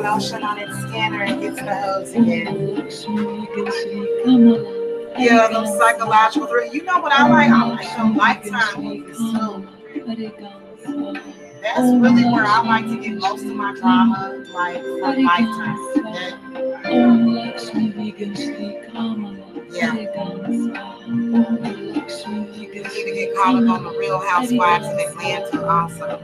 Lotion on its scanner and gets the hose again. Yeah, those psychological thrills. You know what I like? I like some Lifetime movies too. That's really where I like to get most of my drama, like from Lifetime. Yeah. You need to get caught up on the Real Housewives of Atlanta also.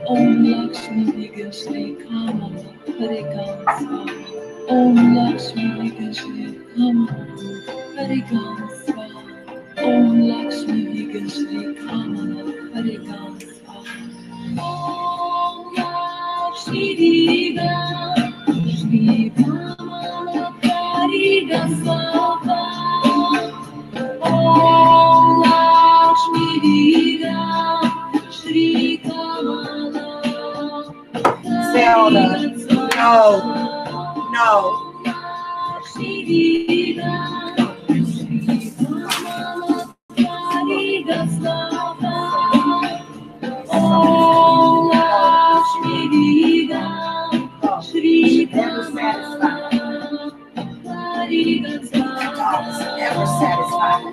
No. Never satisfied.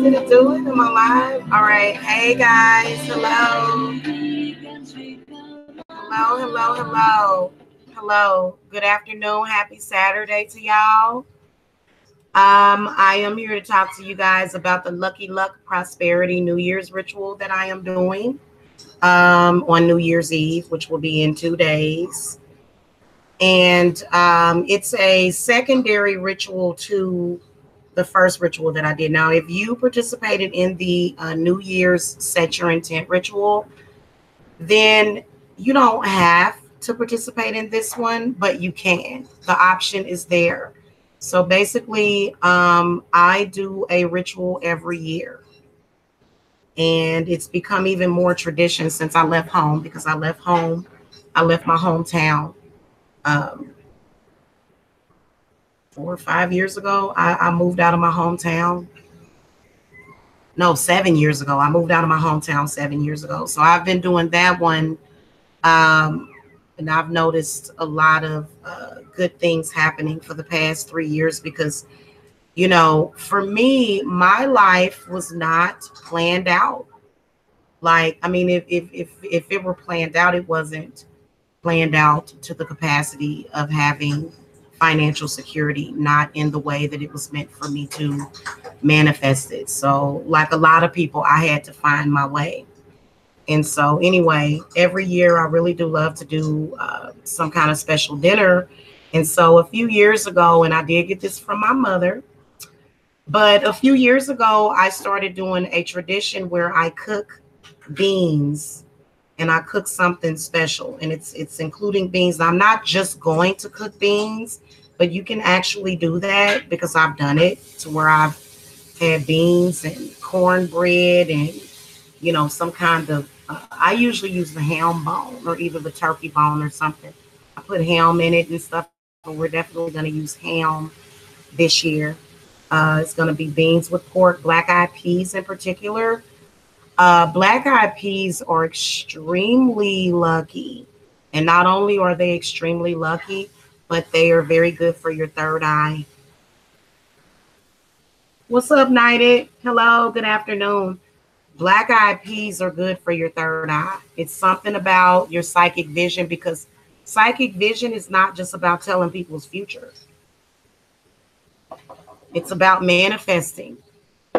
Did it do it? Am I live? All right. Hey guys. Hello. Good afternoon. Happy Saturday to y'all. I am here to talk to you guys about the Lucky Luck Prosperity New Year's ritual that I am doing on New Year's Eve, which will be in 2 days. And it's a secondary ritual to the first ritual that I did. Now, if you participated in the New Year's Set Your Intent ritual, then you don't have to participate in this one, but you can. The option is there. So basically, I do a ritual every year. And it's become even more tradition since I left home, because I left home, I left my hometown um, 4 or 5 years ago. I moved out of my hometown. No, 7 years ago. I moved out of my hometown 7 years ago. So I've been doing that one. Um, and I've noticed a lot of good things happening for the past 3 years because, for me, my life was not planned out. Like, I mean, if it were planned out, it wasn't planned out to the capacity of having financial security, not in the way that it was meant for me to manifest it. So, like a lot of people, I had to find my way. And so, anyway, every year I really do love to do some kind of special dinner. And so, a few years ago, and I did get this from my mother, but a few years ago, I started doing a tradition where I cook beans, and I cook something special, and it's including beans. I'm not just going to cook beans, but you can actually do that because I've done it to where I've had beans and cornbread and some kind of I usually use the ham bone or either the turkey bone or something. I put ham in it and stuff, but we're definitely going to use ham this year. It's going to be beans with pork, black eyed peas in particular. Black eyed peas are extremely lucky. And not only are they extremely lucky, but they are very good for your third eye. What's up, Nighted? Hello, good afternoon. Black eyed peas are good for your third eye. It's something about your psychic vision, because psychic vision is not just about telling people's future. It's about manifesting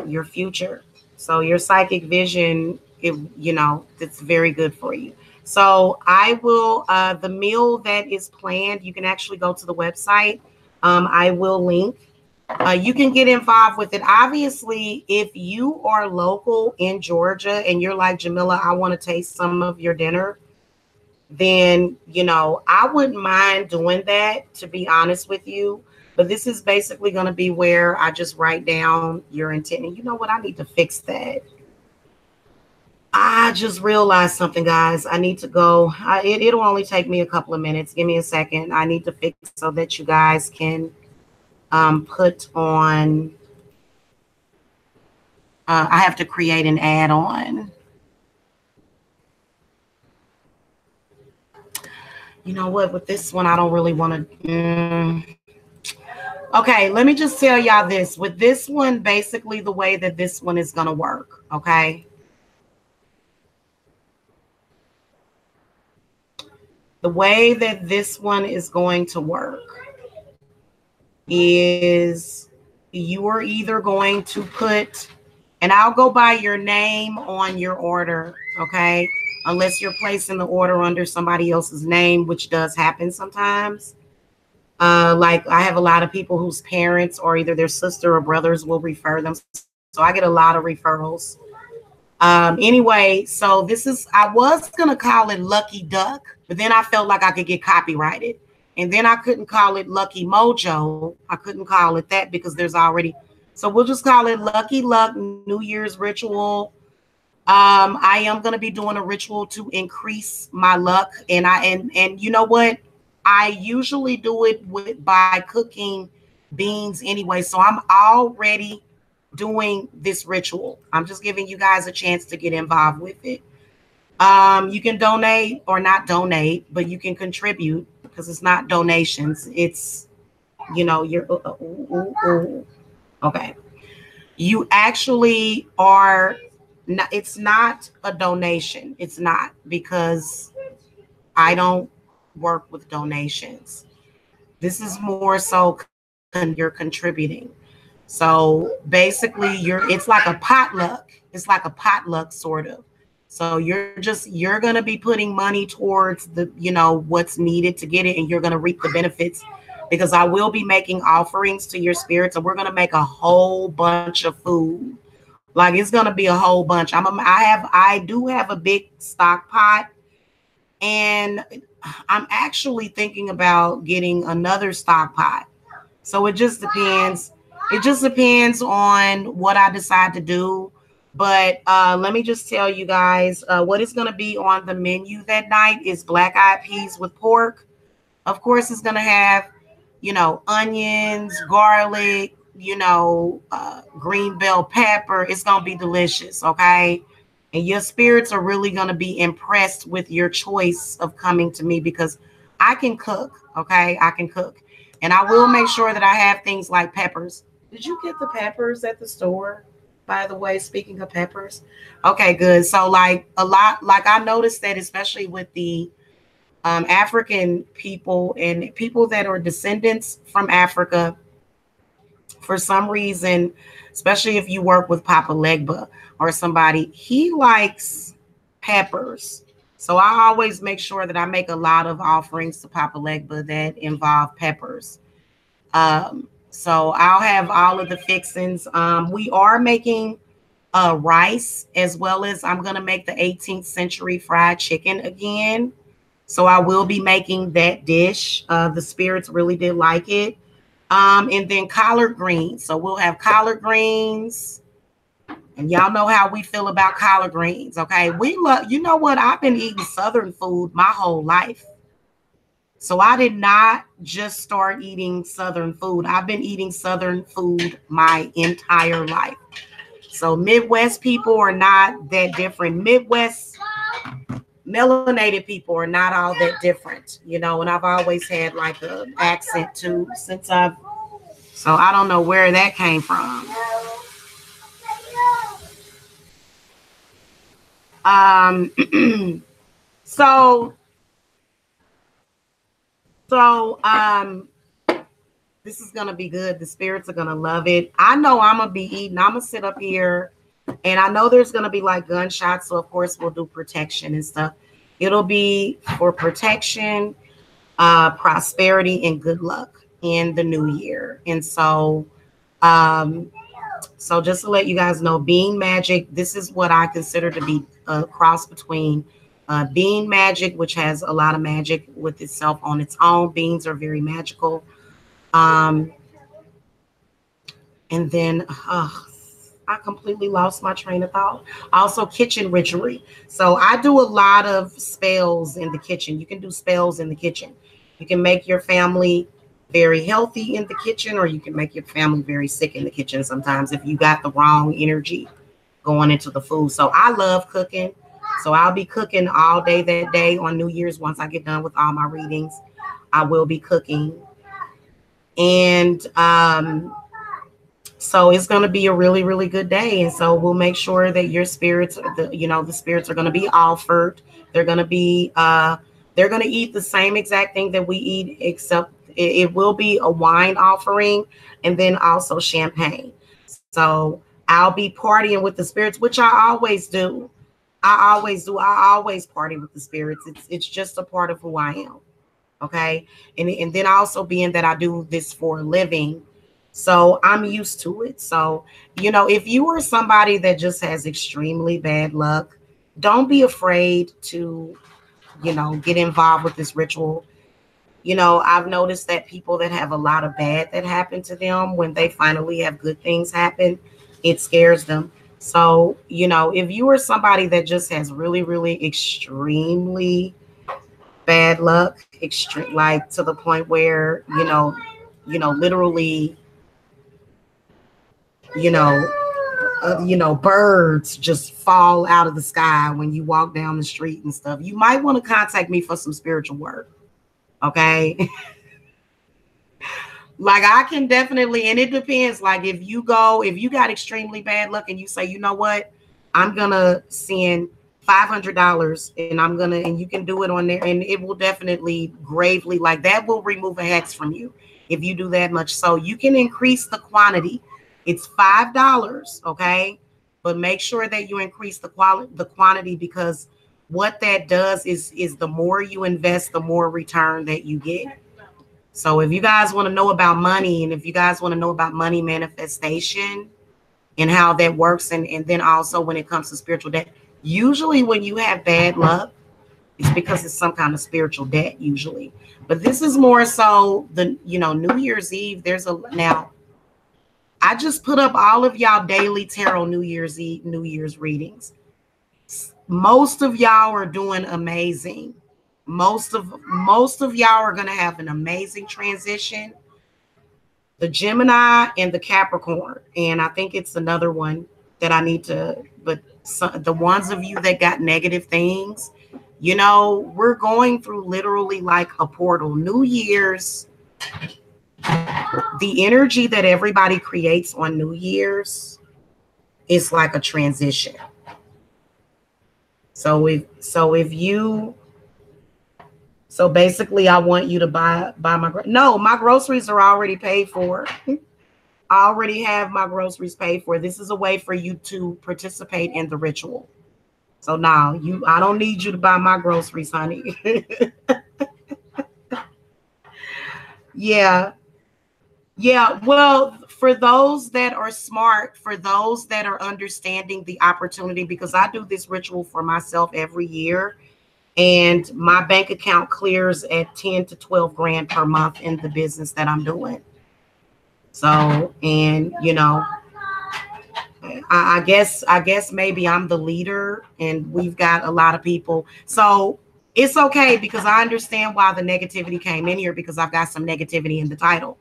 your future. So your psychic vision, it's very good for you. So I will, the meal that is planned, you can actually go to the website. I will link. You can get involved with it. Obviously, if you are local in Georgia and you're like, Jamila, I want to taste some of your dinner, then, I wouldn't mind doing that, to be honest with you. But this is basically going to be where I just write down your intent. And you know what? I need to fix that. I just realized something, guys. I need to go. It'll only take me a couple of minutes. Give me a second. I need to fix so that you guys can put on. I have to create an add-on. You know what? With this one, I don't really want to. Okay, let me just tell y'all this. With this one, basically the way that this one is going to work, okay? The way that this one is going to work is you are either going to put, and I'll go by your name on your order, okay? Unless you're placing the order under somebody else's name, which does happen sometimes. Like I have a lot of people whose parents or either their sister or brothers will refer them. So I get a lot of referrals. Anyway, so this is, I was going to call it Lucky Duck, but then I felt like I could get copyrighted. And then I couldn't call it Lucky Mojo. I couldn't call it that because there's already, so we'll just call it Lucky Luck New Year's Ritual. I am going to be doing a ritual to increase my luck. And you know what? I usually do it by cooking beans anyway. So I'm already doing this ritual. I'm just giving you guys a chance to get involved with it. You can donate or not donate, but you can contribute because it's not donations. It's, you're okay. You actually are not, it's not a donation. It's not, because I don't work with donations. This is more so you're contributing. So basically it's like a potluck. It's like a potluck sort of. So you're going to be putting money towards the, what's needed to get it, and you're going to reap the benefits because I will be making offerings to your spirits, and we're gonna make a whole bunch of food. Like it's gonna be a whole bunch. I do have a big stock pot, and I'm actually thinking about getting another stock pot. So it just depends. It just depends on what I decide to do. But let me just tell you guys what is going to be on the menu that night is black eyed peas with pork. Of course, it's going to have, onions, garlic, green bell pepper. It's going to be delicious. Okay. And your spirits are really going to be impressed with your choice of coming to me because I can cook. Okay. I can cook. And I will make sure that I have things like peppers. Did you get the peppers at the store? By the way, speaking of peppers. Okay, good. So like a lot, like I noticed that especially with the African people and people that are descendants from Africa, for some reason, especially if you work with Papa Legba or somebody, he likes peppers. So I always make sure that I make a lot of offerings to Papa Legba that involve peppers. So I'll have all of the fixings. We are making rice as well as I'm going to make the 18th century fried chicken again. So I will be making that dish. The spirits really did like it. And then collard greens. So we'll have collard greens. And y'all know how we feel about collard greens. Okay. We love, you know what? I've been eating Southern food my whole life. So I did not just start eating Southern food. I've been eating Southern food my entire life. So Midwest people are not that different. Midwest melanated people are not all that different, and I've always had like an accent too so I don't know where that came from. So this is gonna be good. The spirits are gonna love it. I know I'm gonna be eating. I'm gonna sit up here, and I know there's gonna be like gunshots. So of course we'll do protection and stuff. It'll be for protection, prosperity, and good luck in the new year. And so just to let you guys know, being magic. This is what I consider to be a cross between being magic, which has a lot of magic with itself on its own. Beings are very magical. Um, and then I completely lost my train of thought. Also, kitchen witchery. So I do a lot of spells in the kitchen. You can do spells in the kitchen. You can make your family very healthy in the kitchen, or you can make your family very sick in the kitchen sometimes if you got the wrong energy going into the food. So I love cooking. So I'll be cooking all day that day on New Year's. Once I get done with all my readings, I will be cooking. And so it's going to be a really, really good day. And so we'll make sure that your spirits, the spirits are going to be offered. They're going to be, they're going to eat the same exact thing that we eat, except it will be a wine offering and then also champagne. So I'll be partying with the spirits, which I always do. I always do. I always party with the spirits. It's just a part of who I am. Okay. And then also being that I do this for a living, so I'm used to it. So, if you are somebody that just has extremely bad luck, don't be afraid to, get involved with this ritual. I've noticed that people that have a lot of bad that happen to them, when they finally have good things happen, it scares them. So, if you are somebody that just has really, really extremely bad luck, extreme, like to the point where, literally, you know, birds just fall out of the sky when you walk down the street and stuff, you might want to contact me for some spiritual work. Okay. Like I can definitely, and it depends. Like if you got extremely bad luck and you say, you know what, I'm gonna send $500 and you can do it on there, and it will definitely gravely, like that will remove a hex from you if you do that much. So you can increase the quantity. It's $5, okay, but make sure that you increase the quantity, because what that does is the more you invest, the more return that you get. So if you guys want to know about money, and if you guys want to know about money manifestation and how that works, and then also when it comes to spiritual debt, usually when you have bad luck, it's because it's some kind of spiritual debt usually. But this is more so the, New Year's Eve. Now I just put up all of y'all daily tarot New Year's Eve, New Year's readings. Most of y'all are doing amazing. Most of y'all are going to have an amazing transition. The Gemini and the Capricorn. And I think it's another one that I need to, but the ones of you that got negative things, we're going through literally like a portal. New Year's, the energy that everybody creates on New Year's is like a transition. So basically I want you to buy my groceries are already paid for. I already have my groceries paid for. This is a way for you to participate in the ritual. So now I don't need you to buy my groceries, honey. Yeah. Yeah. Well, for those that are smart, for those that are understanding the opportunity, because I do this ritual for myself every year, and my bank account clears at 10 to 12 grand per month in the business that I'm doing. So, and I guess maybe I'm the leader and we've got a lot of people. So it's okay, because I understand why the negativity came in here, because I've got some negativity in the title.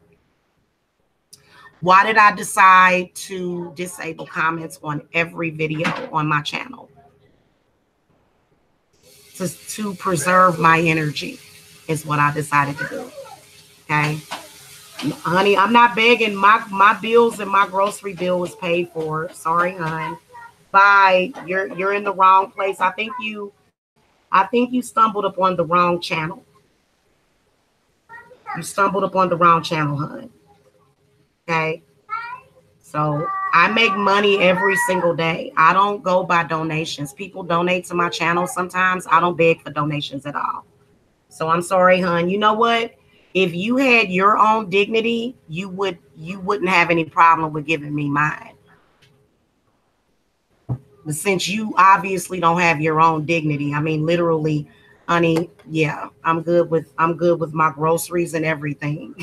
Why did I decide to disable comments on every video on my channel? To preserve my energy is what I decided to do. Okay. Honey, I'm not begging. My bills and my grocery bill is paid for. Sorry, hon. Bye. You're in the wrong place. I think you stumbled upon the wrong channel. You stumbled upon the wrong channel, hon. Okay. So I make money every single day. I don't go by donations. People donate to my channel sometimes. I don't beg for donations at all. So I'm sorry, hon. You know what? If you had your own dignity, you wouldn't have any problem with giving me mine. But since you obviously don't have your own dignity, I mean, literally, honey, yeah, I'm good with my groceries and everything.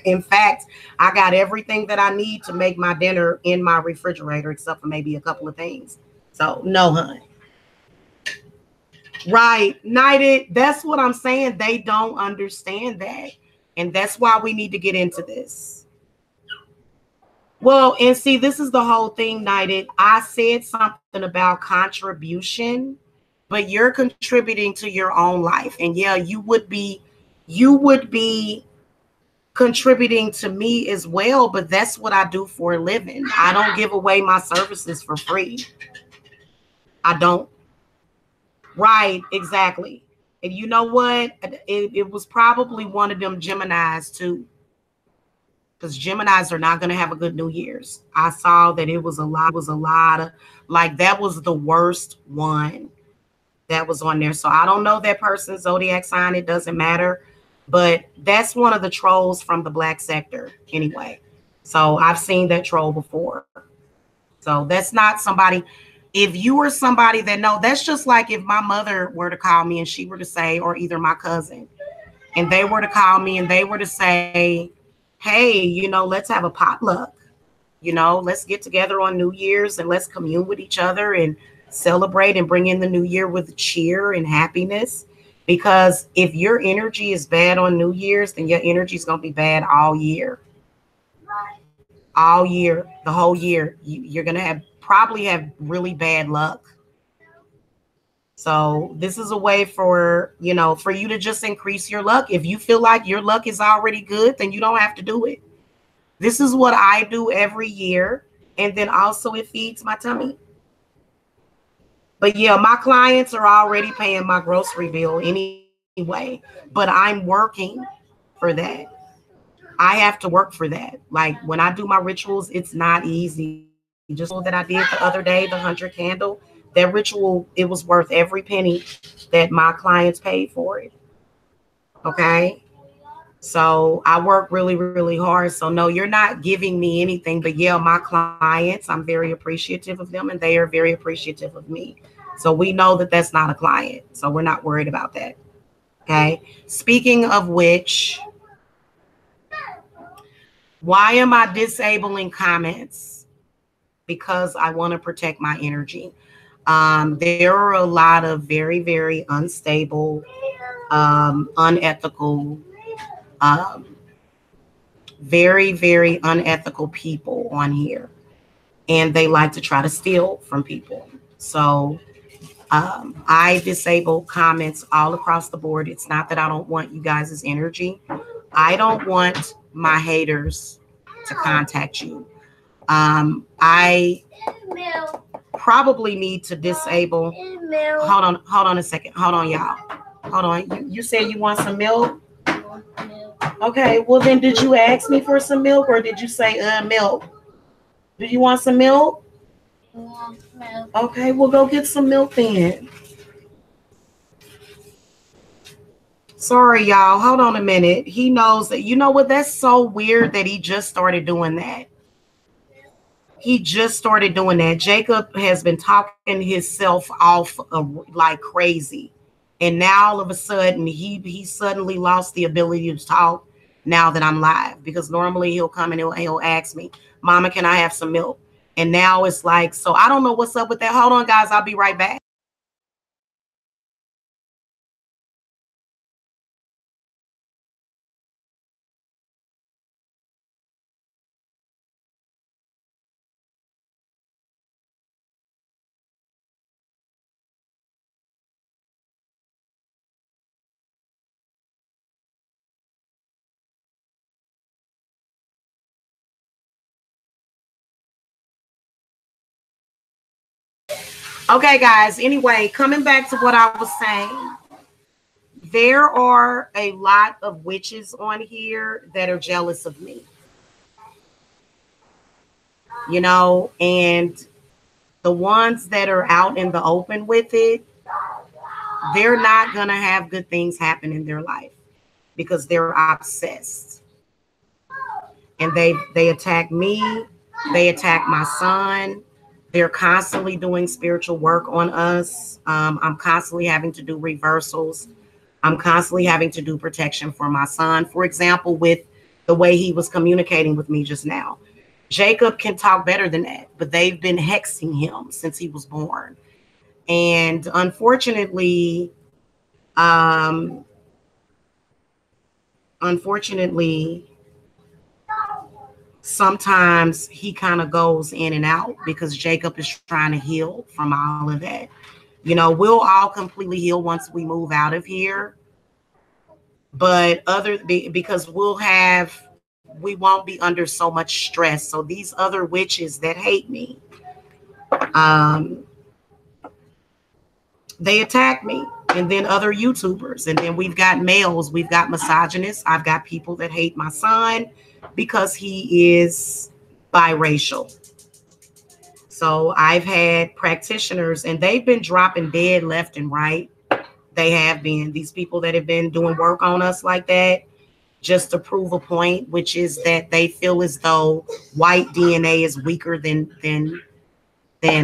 In fact, I got everything that I need to make my dinner in my refrigerator, except for maybe a couple of things. So no, hon. Right. Knighted. That's what I'm saying. They don't understand that. And that's why we need to get into this. Well, and see, this is the whole thing, Knighted. I said something about contribution, but you're contributing to your own life. And yeah, you would be contributing to me as well, but that's what I do for a living. I don't give away my services for free. I don't. Right, exactly. And you know what? It was probably one of them Geminis too. Because Geminis are not going to have a good New Year's. I saw that it was a lot of, like, that was the worst one that was on there. So I don't know that person's zodiac sign. It doesn't matter. But that's one of the trolls from the black sector anyway. So I've seen that troll before. So that's not somebody. If you were somebody that that's just like if my mother were to call me and she were to say, or either my cousin, and they were to call me and they were to say, hey, let's have a potluck. Let's get together on New Year's and let's commune with each other and celebrate and bring in the new year with cheer and happiness. Because if your energy is bad on New Year's, then your energy is going to be bad all year. All year, the whole year, you're going to probably have really bad luck. So this is a way for you to just increase your luck. If you feel like your luck is already good, then you don't have to do it. This is what I do every year. And then also it feeds my tummy. But yeah, my clients are already paying my grocery bill anyway, but I'm working for that. I have to work for that. Like when I do my rituals, it's not easy. Just that I did the other day, the 100 candle, that ritual, it was worth every penny that my clients paid for it. Okay. So I work really, really hard. So no, you're not giving me anything, but yeah, my clients, I'm very appreciative of them and they are very appreciative of me. So we know that that's not a client. So we're not worried about that. Okay. Speaking of which, why am I disabling comments? Because I want to protect my energy. There are a lot of very, very unstable, unethical, um, very, very unethical people on here. And they like to try to steal from people. So I disable comments all across the board. It's not that I don't want you guys' energy. I don't want my haters to contact you. I probably need to disable. Hold on a second. Hold on, y'all. Hold on. You said you want some milk? Okay, well then did you ask me for some milk or did you say milk? Do you want some milk? Okay, we'll go get some milk then. Sorry, y'all. Hold on a minute. He knows that. You know what? That's so weird that he just started doing that. He just started doing that. Jacob has been talking himself off like crazy. And now all of a sudden, he suddenly lost the ability to talk now that I'm live. Because normally he'll come and he'll ask me, Mama, can I have some milk? And now it's like, so I don't know what's up with that. Hold on, guys. I'll be right back. Okay, guys. Anyway, coming back to what I was saying, there are a lot of witches on here that are jealous of me, and the ones that are out in the open with it, they're not going to have good things happen in their life because they're obsessed. And they attack me, they attack my son. They're constantly doing spiritual work on us. I'm constantly having to do reversals. I'm constantly having to do protection for my son. For example, with the way he was communicating with me just now. Jacob can talk better than that, but they've been hexing him since he was born. And um, unfortunately, sometimes he kind of goes in and out because Jacob is trying to heal from all of that. We'll all completely heal once we move out of here. But because we won't be under so much stress. So these other witches that hate me, um, they attack me. And then other YouTubers. And then we've got males, we've got misogynists. I've got people that hate my son because he is biracial. So I've had practitioners and they've been dropping dead left and right. They have been. These people that have been doing work on us like that just to prove a point, which is that they feel as though white DNA is weaker than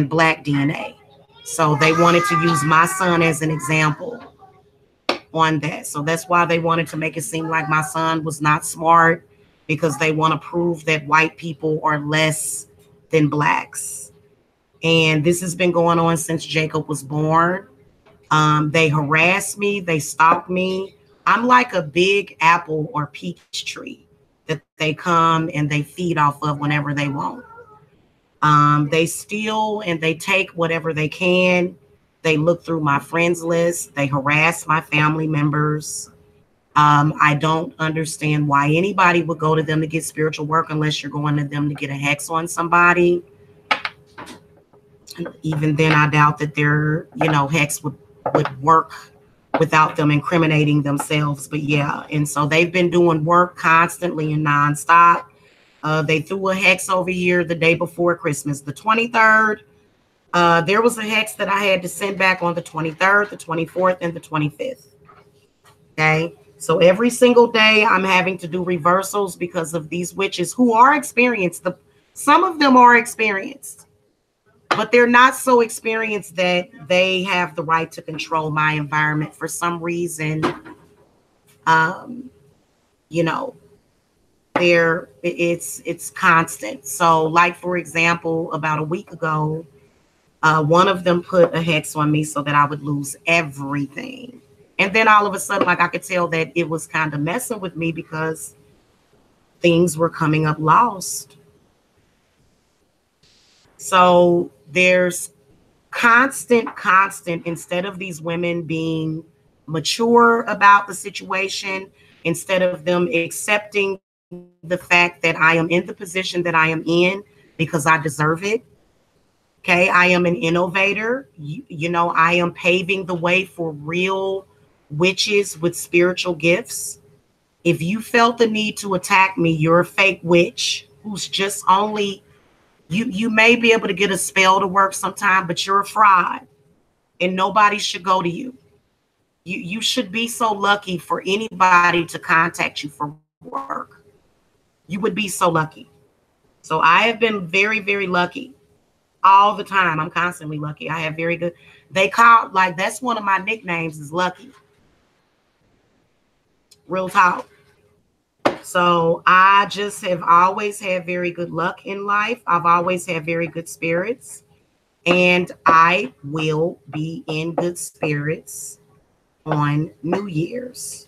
black DNA. So they wanted to use my son as an example on that. So that's why they wanted to make it seem like my son was not smart, because they want to prove that white people are less than blacks. And this has been going on since Jacob was born. They harass me, they stalk me. I'm like a big apple or peach tree that they come and they feed off of whenever they want. They steal and they take whatever they can. They look through my friends list. They harass my family members. I don't understand why anybody would go to them to get spiritual work unless you're going to them to get a hex on somebody. Even then, I doubt that their, hex would work without them incriminating themselves. But yeah, and so they've been doing work constantly and nonstop. They threw a hex over here the day before Christmas, the 23rd. There was a hex that I had to send back on the 23rd, the 24th, and the 25th. Okay. So every single day I'm having to do reversals because of these witches who are experienced. Some of them are experienced, but they're not so experienced that they have the right to control my environment for some reason. Um, you know, it's constant. So like, for example, about a week ago, one of them put a hex on me so that I would lose everything. And then all of a sudden, like, I could tell that it was kind of messing with me because things were coming up lost. So there's constant, instead of these women being mature about the situation, instead of them accepting the fact that I am in the position that I am in because I deserve it. Okay, I am an innovator. I am paving the way for real witches with spiritual gifts. If you felt the need to attack me, you're a fake witch who's just only you may be able to get a spell to work sometime, but you're a fraud and nobody should go to you. You should be so lucky for anybody to contact you for work. You would be so lucky. So I have been very, very lucky all the time. I'm constantly lucky. I have very good. They call, like, that's one of my nicknames is Lucky. Real talk. So I just have always had very good luck in life. I've always had very good spirits, and I will be in good spirits on New Year's.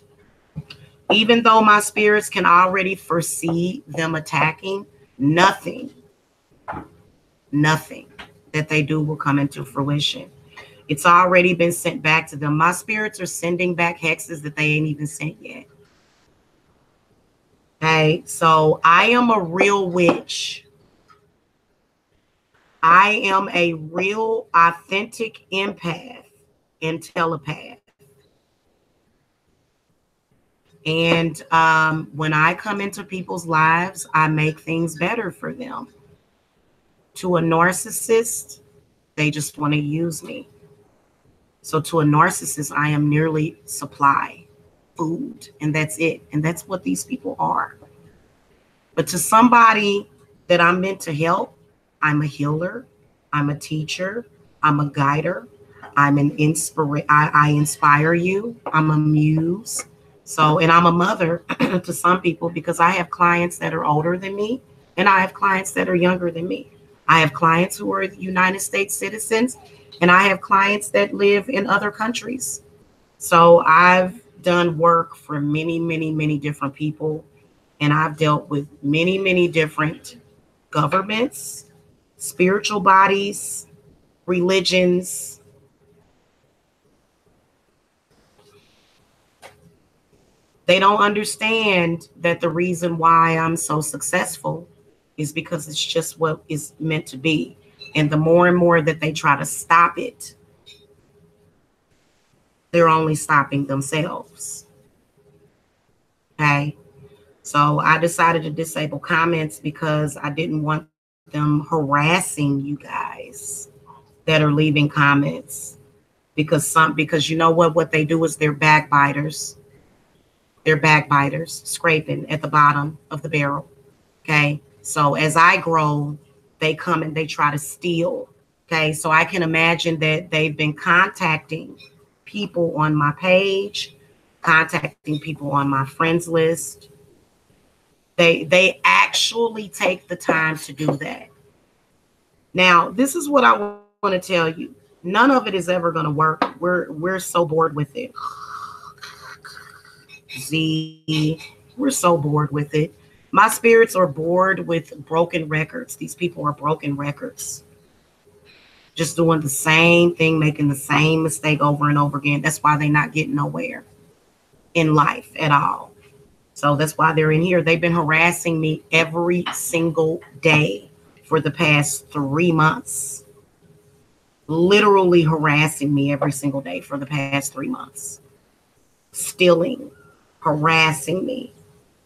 Even though my spirits can already foresee them attacking, nothing that they do will come into fruition. It's already been sent back to them. My spirits are sending back hexes that they ain't even sent yet. Okay, so I am a real witch. I am a real, authentic empath and telepath. And when I come into people's lives, I make things better for them. To a narcissist, they just want to use me. So to a narcissist, I am merely supply, food, and that's it. And that's what these people are. But to somebody that I'm meant to help, I'm a healer, I'm a teacher, I'm a guider, I'm an I inspire you, I'm a muse. So, and I'm a mother to some people because I have clients that are older than me and I have clients that are younger than me. I have clients who are United States citizens and I have clients that live in other countries. So I've done work for many different people, and I've dealt with many different governments, spiritual bodies, religions. They don't understand that the reason why I'm so successful is because it's just what is meant to be. And the more and more that they try to stop it, they're only stopping themselves. Okay. So I decided to disable comments because I didn't want them harassing you guys that are leaving comments. Because you know what they do is they're backbiters. They're backbiters, scraping at the bottom of the barrel. Okay. So as I grow, they come and they try to steal. Okay. So I can imagine that they've been contacting people on my page, contacting people on my friends list. They actually take the time to do that. Now, this is what I want to tell you. None of it is ever going to work. We're so bored with it. We're so bored with it. My spirits are bored with broken records. These people are broken records. Just doing the same thing, making the same mistake over and over again. That's why they're not getting nowhere in life at all. So that's why they're in here. They've been harassing me every single day for the past 3 months. Literally harassing me every single day for the past 3 months. Stealing, harassing me.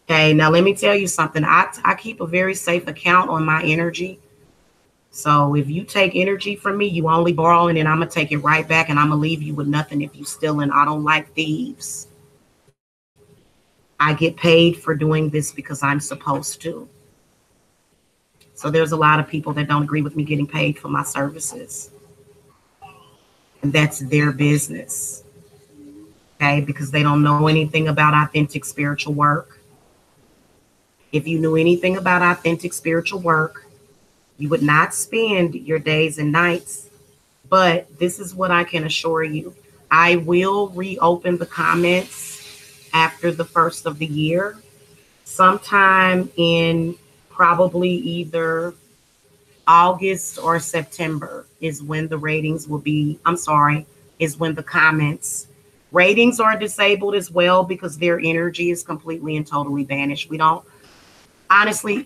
Okay, now let me tell you something. I keep a very safe account on my energy. So if you take energy from me, you only borrowing, and I'm going to take it right back, and I'm going to leave you with nothing if you stealing. I don't like thieves. I get paid for doing this because I'm supposed to. So there's a lot of people that don't agree with me getting paid for my services. And that's their business. Okay, because they don't know anything about authentic spiritual work. If you knew anything about authentic spiritual work, you would not spend your days and nights. But this is what I can assure you. I will reopen the comments after the first of the year, sometime in probably either August or September is when the ratings will be, I'm sorry, is when the comments. Ratings are disabled as well because their energy is completely and totally vanished. We don't, honestly,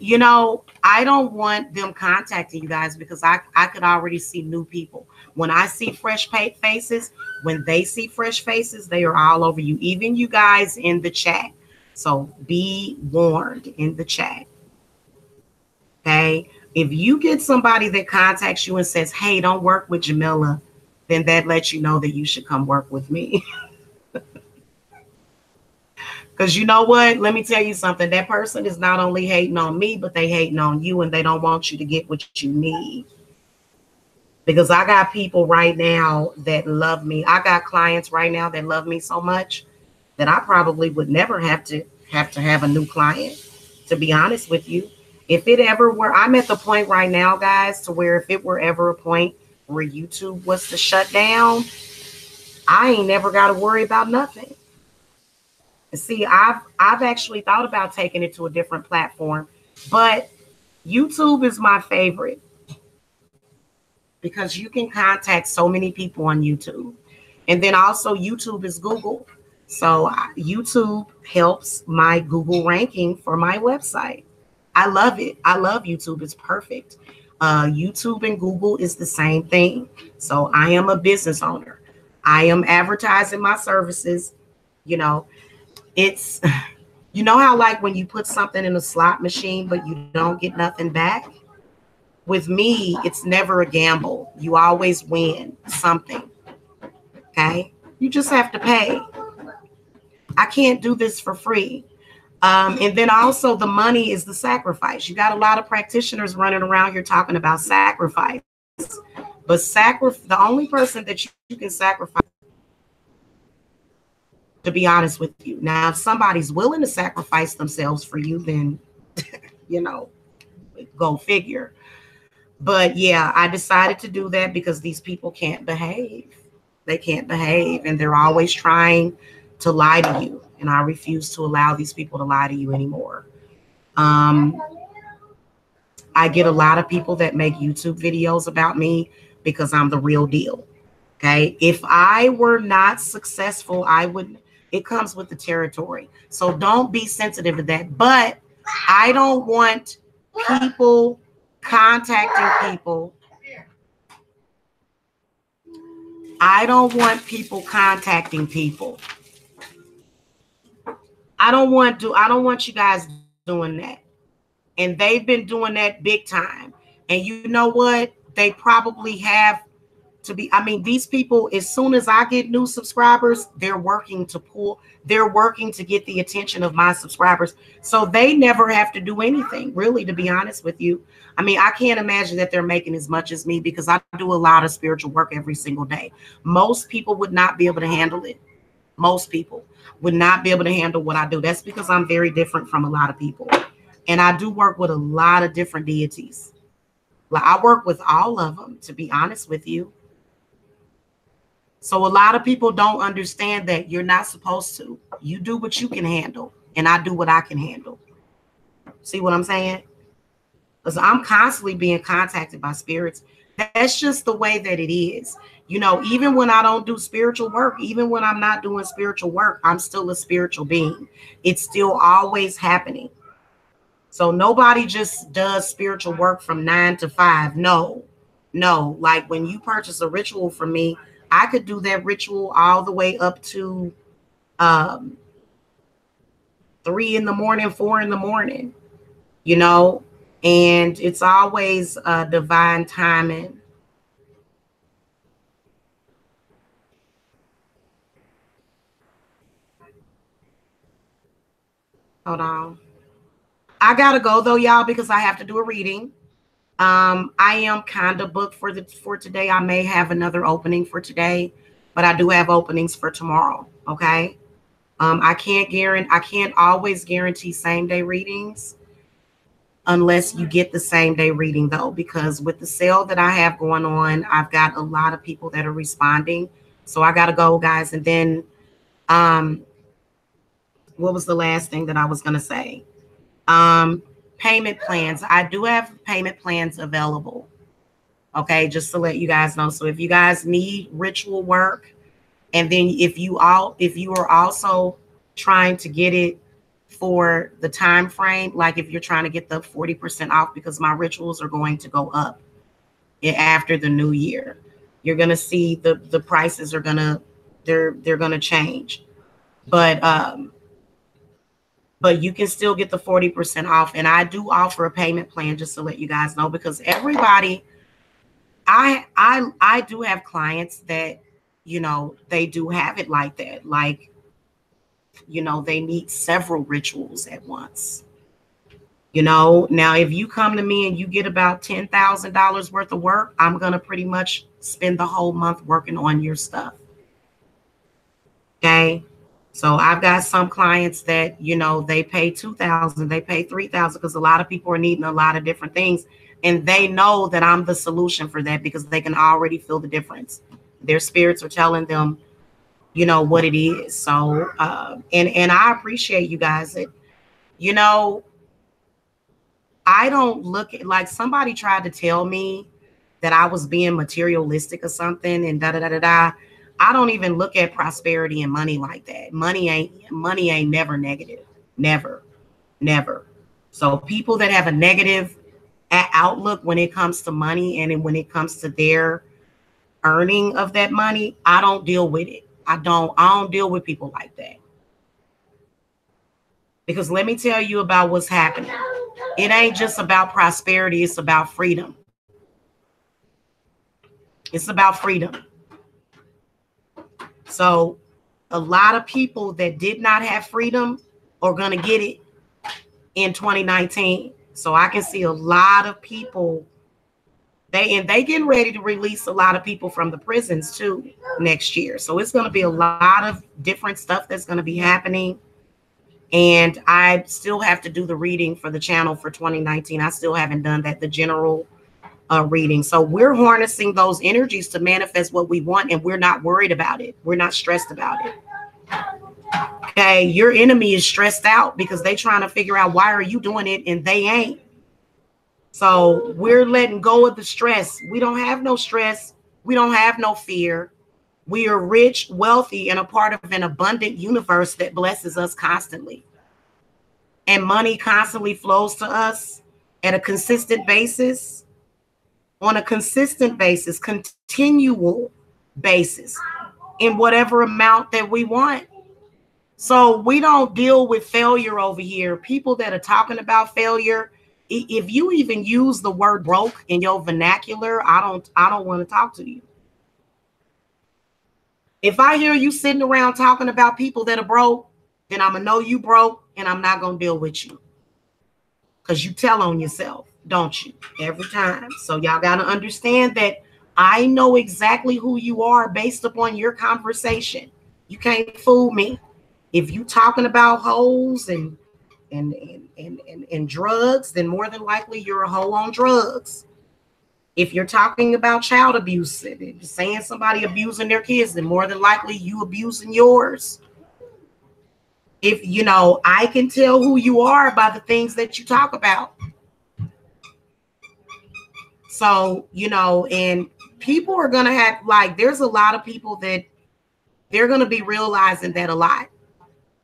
I don't want them contacting you guys because I could already see new people. When I see fresh faces, when they see fresh faces, they are all over you, even you guys in the chat. So be warned in the chat. Okay. If you get somebody that contacts you and says, hey, don't work with Jamila, then that lets you know that you should come work with me. Because you know what? Let me tell you something. That person is not only hating on me, but they hating on you, and they don't want you to get what you need. Because I got people right now that love me. I got clients right now that love me so much that I probably would never have to have a new client, to be honest with you. If it ever were, I'm at the point right now, guys, to where if it were ever a point where YouTube was to shut down, I ain't never got to worry about nothing. See, I've actually thought about taking it to a different platform, but YouTube is my favorite because you can contact so many people on YouTube. And then also YouTube is Google. So YouTube helps my Google ranking for my website. I love it. I love YouTube. It's perfect. YouTube and Google is the same thing. So I am a business owner. I am advertising my services. You know, it's, you know how like when you put something in a slot machine, but you don't get nothing back? With me, it's never a gamble. You always win something. Okay. You just have to pay. I can't do this for free. And then also the money is the sacrifice. You got a lot of practitioners running around here talking about sacrifice, but the only person that you can sacrifice, to be honest with you. Now, if somebody's willing to sacrifice themselves for you, then, you know, go figure. But yeah, I decided to do that because these people can't behave. They can't behave, and they're always trying to lie to you. And I refuse to allow these people to lie to you anymore. I get a lot of people that make YouTube videos about me because I'm the real deal. Okay. If I were not successful, it comes with the territory. So don't be sensitive to that. But I don't want people contacting people. I don't want people contacting people. I don't want you guys doing that. And they've been doing that big time. And you know what? They probably have to be, I mean, these people, as soon as I get new subscribers, they're working to get the attention of my subscribers. So they never have to do anything, really, to be honest with you. I mean, I can't imagine that they're making as much as me because I do a lot of spiritual work every single day. Most people would not be able to handle it. Most people would not be able to handle what I do. That's because I'm very different from a lot of people. And I do work with a lot of different deities. Like I work with all of them, to be honest with you. So a lot of people don't understand that you're not supposed to. You do what you can handle, and I do what I can handle. See what I'm saying? Because I'm constantly being contacted by spirits. That's just the way that it is. You know, even when I don't do spiritual work, even when I'm not doing spiritual work, I'm still a spiritual being. It's still always happening. So nobody just does spiritual work from 9 to 5. No. Like when you purchase a ritual from me, I could do that ritual all the way up to 3 in the morning, 4 in the morning, you know, and it's always divine timing. Hold on. I gotta go though, y'all, because I have to do a reading. I am kind of booked for today. I may have another opening for today, but I do have openings for tomorrow. Okay. I can't always guarantee same day readings unless you get the same day reading though, because with the sale that I have going on, I've got a lot of people that are responding. So I gotta go, guys. And then um, what was the last thing that I was gonna say? Um, Payment plans. I do have payment plans available. Okay, just to let you guys know. So if you guys need ritual work, and then if you are also trying to get it for the time frame, like if you're trying to get the 40% off, because my rituals are going to go up after the new year. You're gonna see the prices are gonna they're gonna change. But but you can still get the 40% off. And I do offer a payment plan, just to let you guys know, because everybody, I do have clients that, they do have it like that. Like, they need several rituals at once. Now if you come to me and you get about $10,000 worth of work, I'm going to pretty much spend the whole month working on your stuff. Okay. So I've got some clients that, they pay 2,000, they pay 3,000, because a lot of people are needing a lot of different things. And they know that I'm the solution for that, because they can already feel the difference. Their spirits are telling them, what it is. So, and I appreciate you guys that, you know, I don't look at, like, somebody tried to tell me that I was being materialistic or something and da da da da da. I don't even look at prosperity and money like that. Money ain't never negative. Never. Never. So people that have a negative outlook when it comes to money and when it comes to their earning of that money, I don't deal with it. I don't deal with people like that. Because let me tell you about what's happening. It ain't just about prosperity, it's about freedom. It's about freedom. So a lot of people that did not have freedom are going to get it in 2019. So I can see a lot of people, they getting ready to release a lot of people from the prisons too next year. So it's going to be a lot of different stuff that's going to be happening. And I still have to do the reading for the channel for 2019. I still haven't done that, the general reading. So we're harnessing those energies to manifest what we want, and we're not worried about it. We're not stressed about it. Okay, your enemy is stressed out because they're trying to figure out, why are you doing it and they ain't. So we're letting go of the stress. We don't have no stress. We don't have no fear. We are rich, wealthy, and a part of an abundant universe that blesses us constantly. And money constantly flows to us at a consistent basis, on a consistent basis, continual basis, in whatever amount that we want. So we don't deal with failure over here. People that are talking about failure, if you even use the word broke in your vernacular, I don't want to talk to you. If I hear you sitting around talking about people that are broke, then I'm going to know you broke, and I'm not going to deal with you. Because you tell on yourself, don't you? Every time. So y'all got to understand that I know exactly who you are based upon your conversation. You can't fool me. If you talking about hoes and drugs, then more than likely you're a hoe on drugs. If you're talking about child abuse, saying somebody abusing their kids, then more than likely you abusing yours. If I can tell who you are by the things that you talk about. So, and people are going to have, like, there's a lot of people that they're going to be realizing that a lot.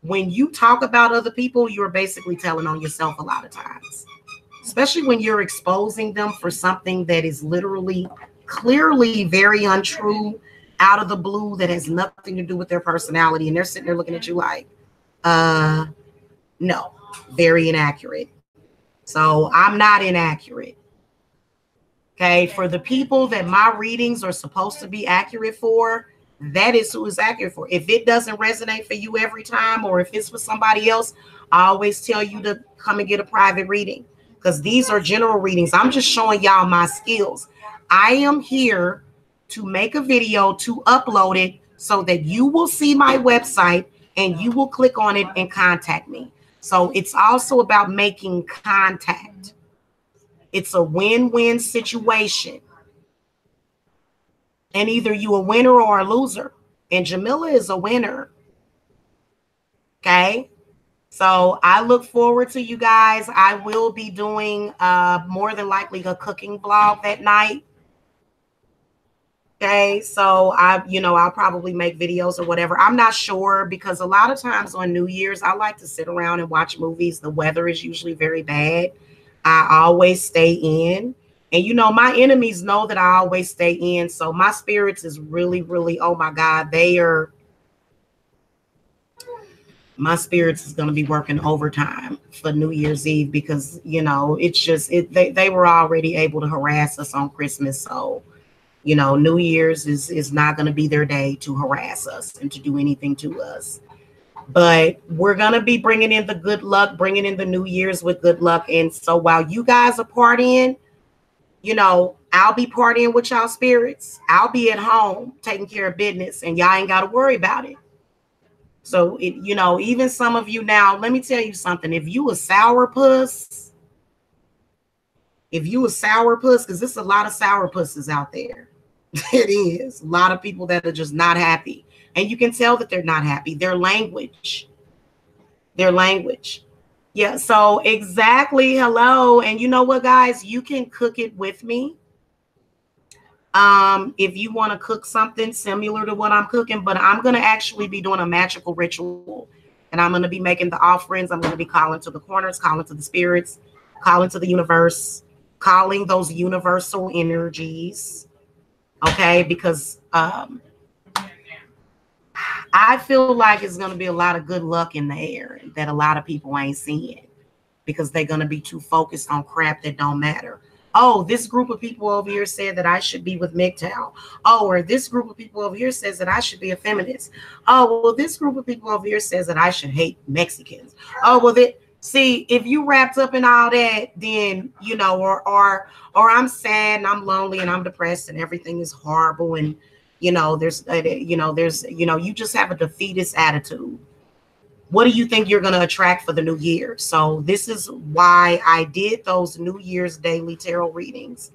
When you talk about other people, you're basically telling on yourself a lot of times, especially when you're exposing them for something that is literally, clearly very untrue, out of the blue, that has nothing to do with their personality. And they're sitting there looking at you like, no, very inaccurate. So I'm not inaccurate. Okay. For the people that my readings are supposed to be accurate for, that is who is accurate for. If it doesn't resonate for you every time, or if it's for somebody else, I always tell you to come and get a private reading, because these are general readings. I'm just showing y'all my skills. I am here to make a video, to upload it so that you will see my website and you will click on it and contact me. So it's also about making contact. It's a win-win situation. And either you a winner or a loser. And Jamila is a winner. Okay. So I look forward to you guys. I will be doing more than likely a cooking vlog that night. Okay, so I'll probably make videos or whatever. I'm not sure, because a lot of times on New Year's, I like to sit around and watch movies. The weather is usually very bad. I always stay in. And, my enemies know that I always stay in. So my spirits is really, really, oh my God, my spirits is going to be working overtime for New Year's Eve, because, it's just, they were already able to harass us on Christmas. So, New Year's is not going to be their day to harass us and to do anything to us. But we're going to be bringing in the good luck, bringing in the New Year's with good luck. And so while you guys are partying, I'll be partying with y'all spirits. I'll be at home taking care of business, and y'all ain't got to worry about it. So, even some of you now, let me tell you something. If you a sourpuss, because there's a lot of sourpusses out there. It is a lot of people that are just not happy, and you can tell that they're not happy. Their language. Yeah. So exactly. Hello. And you know what, guys, you can cook it with me. If you want to cook something similar to what I'm cooking, but I'm going to actually be doing a magical ritual, and I'm going to be making the offerings. I'm going to be calling to the corners, calling to the spirits, calling to the universe, calling those universal energies. Okay, because I feel like it's going to be a lot of good luck in the air that a lot of people ain't seeing, because they're going to be too focused on crap that don't matter. Oh, this group of people over here said that I should be with MGTOW. Oh, or this group of people over here says that I should be a feminist. Oh, well, this group of people over here says that I should hate Mexicans. Oh, well, see, if you wrapped up in all that, then, or I'm sad and I'm lonely and I'm depressed and everything is horrible, and, you just have a defeatist attitude. What do you think you're going to attract for the new year? So this is why I did those New Year's daily tarot readings.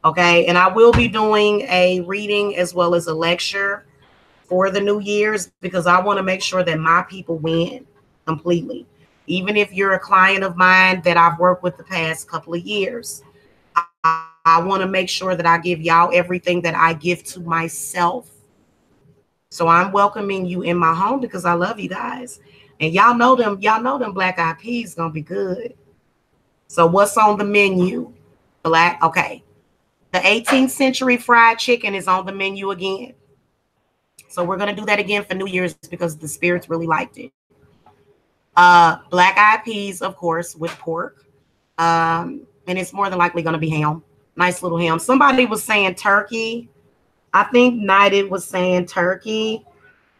Okay. And I will be doing a reading as well as a lecture for the New Year's, because I want to make sure that my people win completely. Even if you're a client of mine that I've worked with the past couple of years, I want to make sure that I give y'all everything that I give to myself. So I'm welcoming you in my home because I love you guys. And y'all know them black eyed peas gonna be good. So what's on the menu? Okay. The 18th century fried chicken is on the menu again. So we're gonna do that again for New Year's because the spirits really liked it. Black eyed peas, of course, with pork. And it's more than likely gonna be ham. Nice little ham. Somebody was saying turkey. I think Knighted was saying turkey.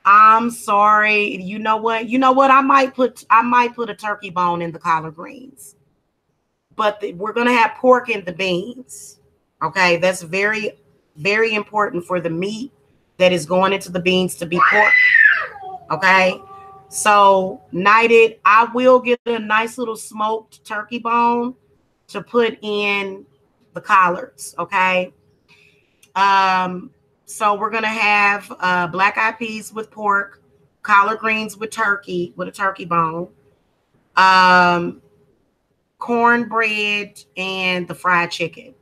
I'm sorry. You know what? I might put a turkey bone in the collard greens, but we're going to have pork in the beans. Okay. That's very, very important for the meat that is going into the beans to be pork. Okay. So Knighted, I will get a nice little smoked turkey bone to put in the collards. Okay. So we're going to have black eyed peas with pork, collard greens with turkey, with a turkey bone, cornbread, and the fried chicken.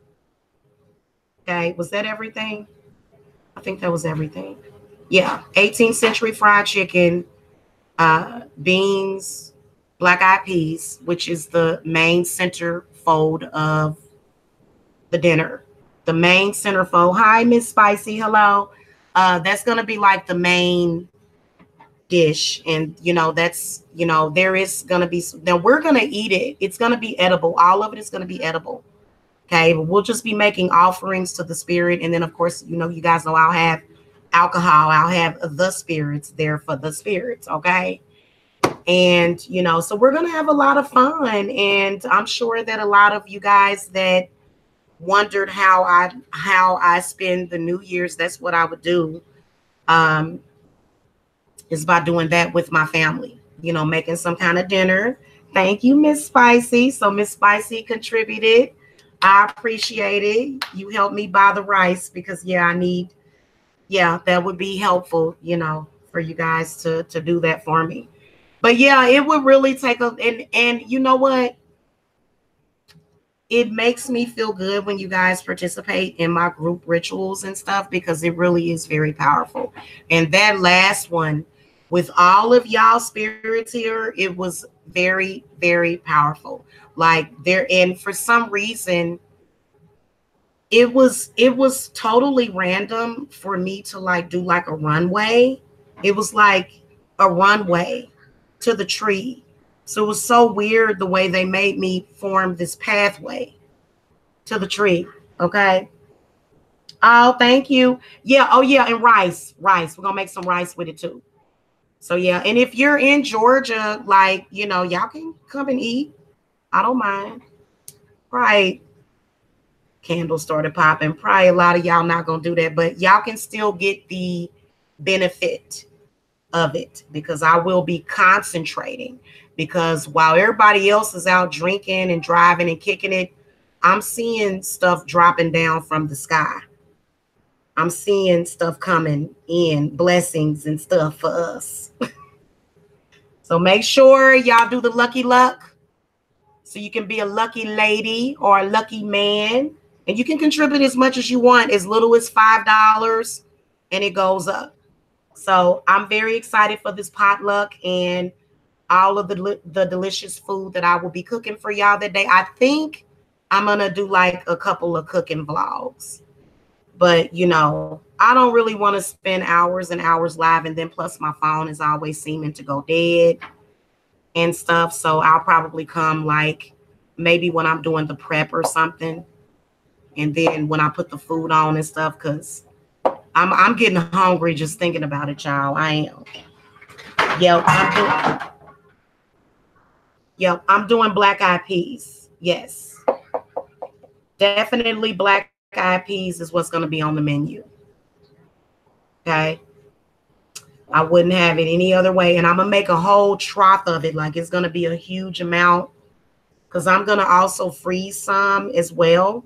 Okay. Was that everything? I think that was everything. Yeah. 18th century fried chicken, beans, black eyed peas, which is the main centerfold of the dinner. The main centerfold. Hi, Miss Spicy. Hello. That's going to be like the main dish. And, that's, there is going to be, now we're going to eat it. It's going to be edible. All of it is going to be edible. Okay. But we'll just be making offerings to the spirit. And then, of course, you guys know I'll have alcohol. I'll have the spirits there for the spirits. Okay. And, so we're going to have a lot of fun. And I'm sure that a lot of you guys that wondered how I spend the New Year's, that's what I would do. Is by doing that with my family, making some kind of dinner. Thank you, Miss Spicy. So Miss Spicy contributed. I appreciate it. You helped me buy the rice because that would be helpful, for you guys to do that for me. But yeah, it would really take and you know what? It makes me feel good when you guys participate in my group rituals and stuff because it really is very powerful. And that last one with all of y'all spirits here, it was very, very powerful. Like there, and for some reason, it was totally random for me to like do like a runway. It was like a runway to the tree. So it was so weird the way they made me form this pathway to the tree. Okay. Oh, thank you. Yeah. Oh, yeah. And rice. Rice. We're going to make some rice with it too. So, yeah. And if you're in Georgia, like, y'all can come and eat. I don't mind. Right. Candles started popping. Probably a lot of y'all not going to do that, but y'all can still get the benefit of it because I will be concentrating because while everybody else is out drinking and driving and kicking it, I'm seeing stuff dropping down from the sky. I'm seeing stuff coming in, blessings and stuff for us. So make sure y'all do the lucky luck so you can be a lucky lady or a lucky man. And you can contribute as much as you want, as little as $5, and it goes up. So I'm very excited for this potluck and all of the delicious food that I will be cooking for y'all that day. I think I'm going to do like a couple of cooking vlogs. But, I don't really want to spend hours and hours live. And then plus my phone is always seeming to go dead and stuff. So I'll probably come like maybe when I'm doing the prep or something. And then when I put the food on and stuff, because I'm getting hungry just thinking about it, y'all. I am. I'm doing black eyed peas. Yes. Definitely black eyed peas is what's going to be on the menu. Okay. I wouldn't have it any other way. And I'm going to make a whole trough of it. Like it's going to be a huge amount because I'm going to also freeze some as well.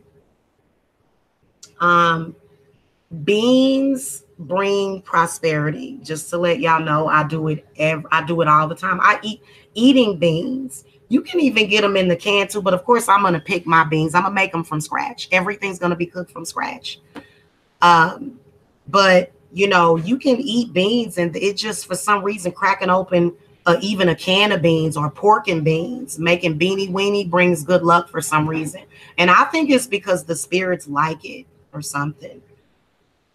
Beans bring prosperity. Just to let y'all know, I do it all the time. Eating beans. You can even get them in the can too, but of course I'm going to pick my beans. I'm going to make them from scratch. Everything's going to be cooked from scratch. But you can eat beans and it just for some reason cracking open even a can of beans or pork and beans, making beanie weenie brings good luck for some reason. And I think it's because the spirits like it or something.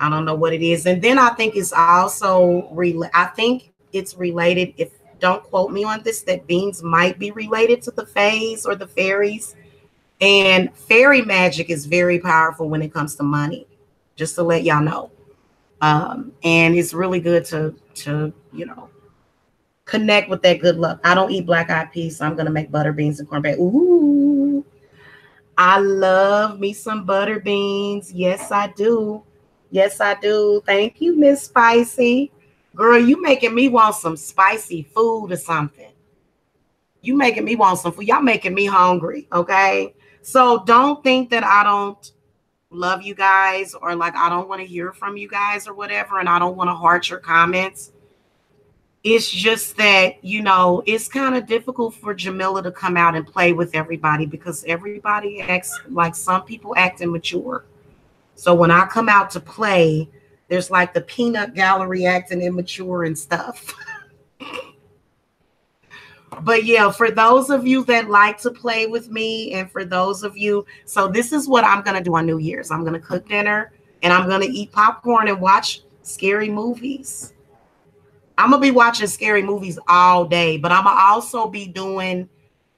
I don't know what it is. And then I think it's also I think it's related, if don't quote me on this, that beans might be related to the fays or the fairies. And fairy magic is very powerful when it comes to money, just to let y'all know. And it's really good to connect with that good luck. I don't eat black eyed peas, so I'm going to make butter beans and cornbread. Ooh, I love me some butter beans. Yes, I do. Yes, I do. Thank you, Miss Spicy. Girl, you making me want some spicy food or something. You making me want some food. Y'all making me hungry, okay? So don't think that I don't love you guys or like I don't want to hear from you guys or whatever, and I don't want to heart your comments. It's just that, it's kind of difficult for Jamila to come out and play with everybody because everybody acts like some people act immature. So when I come out to play, there's like the peanut gallery acting immature and stuff. But yeah, for those of you that like to play with me and for those of you, so this is what I'm going to do on New Year's. I'm going to cook dinner and I'm going to eat popcorn and watch scary movies. I'm going to be watching scary movies all day, but I'm going to also be doing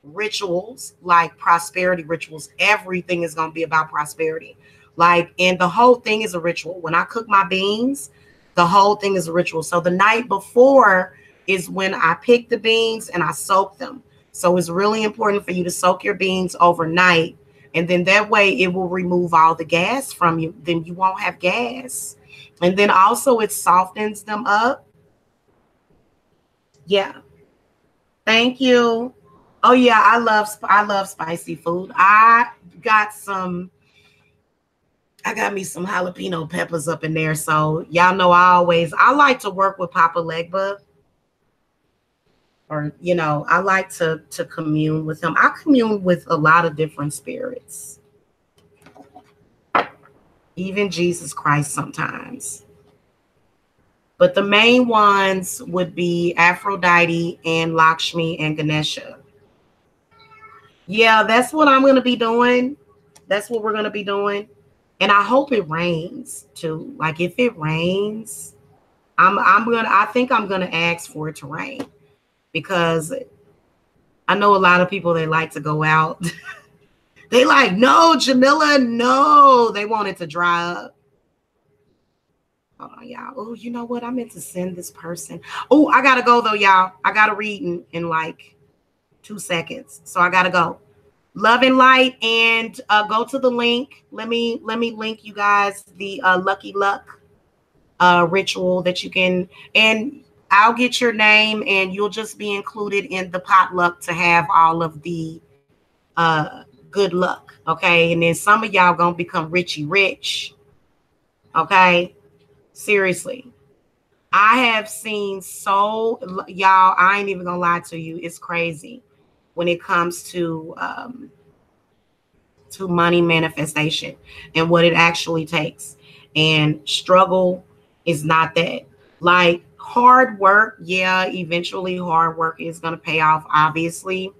rituals, like prosperity rituals. Everything is going to be about prosperity. Like, and the whole thing is a ritual. When I cook my beans, The whole thing is a ritual. So the night before is when I pick the beans and I soak them. So it's really important for you to soak your beans overnight. And then that way it will remove all the gas from you. Then you won't have gas. And then also it softens them up. Yeah. Thank you. Oh yeah, I love spicy food. Got some I got me some jalapeno peppers up in there. So y'all know I like to work with Papa Legba, or I like to commune with him. I commune with a lot of different spirits, even Jesus Christ sometimes. But the main ones would be Aphrodite and Lakshmi and Ganesha. Yeah, that's what I'm going to be doing. That's what we're going to be doing. And I hope it rains too. Like if it rains, I think I'm gonna ask for it to rain, because I know a lot of people, they like to go out. They like, no, Jamila, no. They want it to dry up. Hold on, y'all. Oh, you know what? I meant to send this person. Oh, I gotta go though, y'all. I gotta read in like 2 seconds. So I gotta go. Love and light, and go to the link. Let me link you guys the Lucky Luck ritual that you can, and I'll get your name and you'll just be included in the potluck to have all of the good luck. Okay. And then some of y'all gonna become richy rich. Okay. Seriously. I have seen y'all, I ain't even gonna lie to you. It's crazy when it comes to money manifestation and what it actually takes. And struggle is not that. Like hard work, yeah, eventually hard work is going to pay off, obviously.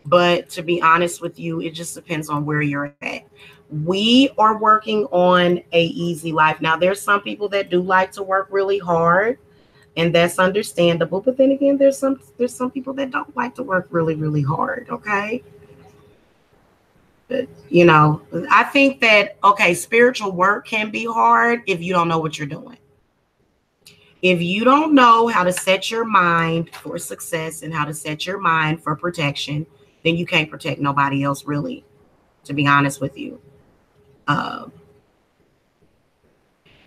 But to be honest with you, it just depends on where you're at. We are working on a easy life. Now, there's some people that do like to work really hard, and that's understandable. But then again, there's some people that don't like to work really, really hard. Okay. But, I think that, okay, spiritual work can be hard if you don't know what you're doing. If you don't know how to set your mind for success and how to set your mind for protection, then you can't protect nobody else, really, to be honest with you.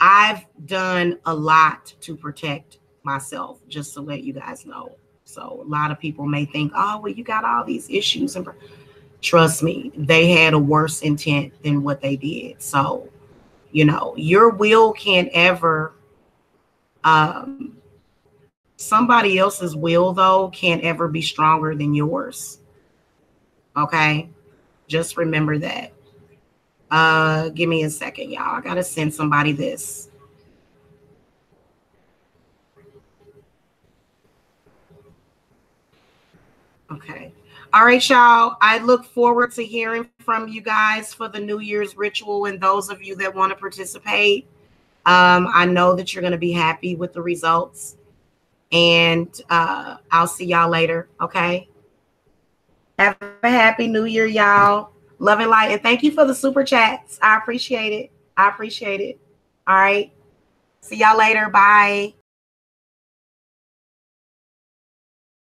I've done a lot to protect myself, just to let you guys know. So a lot of people may think, oh, well, you got all these issues. And trust me, they had a worse intent than what they did. So, your will can't ever, somebody else's will, though, can't ever be stronger than yours. Okay? Just remember that. Give me a second, y'all. I got to send somebody this. Okay. All right, y'all. I look forward to hearing from you guys for the New Year's ritual, and those of you that want to participate. I know that you're going to be happy with the results, and I'll see y'all later. Okay. Have a happy New Year, y'all. Love and light. And thank you for the super chats. I appreciate it. All right. See y'all later. Bye.